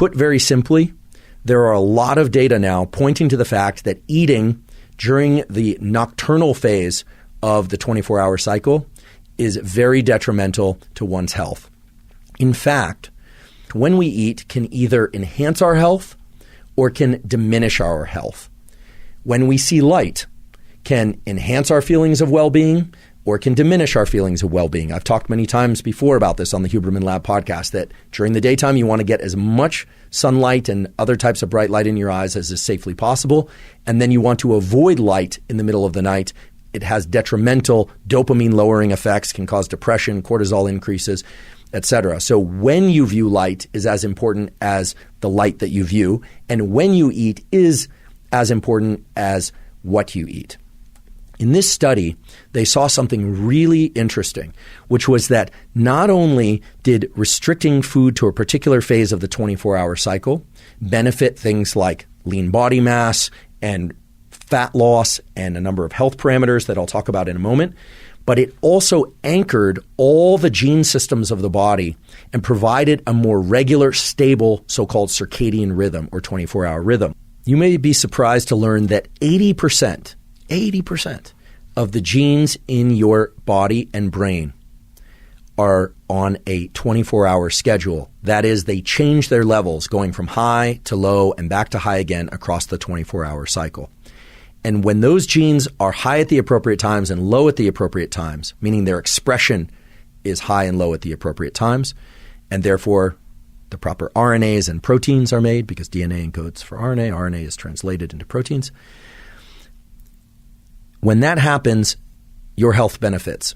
Put very simply, there are a lot of data now pointing to the fact that eating during the nocturnal phase of the 24-hour cycle is very detrimental to one's health. In fact, when we eat can either enhance our health or can diminish our health. When we see light, can enhance our feelings of well-being or can diminish our feelings of well-being. I've talked many times before about this on the Huberman Lab podcast, that during the daytime you want to get as much sunlight and other types of bright light in your eyes as is safely possible, and then you want to avoid light in the middle of the night. It has detrimental dopamine-lowering effects, can cause depression, cortisol increases, etc. So when you view light is as important as the light that you view, and when you eat is as important as what you eat. In this study, they saw something really interesting, which was that not only did restricting food to a particular phase of the 24-hour cycle benefit things like lean body mass and fat loss and a number of health parameters that I'll talk about in a moment, but it also anchored all the gene systems of the body and provided a more regular, stable, so-called circadian rhythm or 24-hour rhythm. You may be surprised to learn that 80% of the genes in your body and brain are on a 24-hour schedule. That is, they change their levels going from high to low and back to high again across the 24-hour cycle. And when those genes are high at the appropriate times and low at the appropriate times, meaning their expression is high and low at the appropriate times, and therefore the proper RNAs and proteins are made because DNA encodes for RNA. RNA is translated into proteins. When that happens, your health benefits.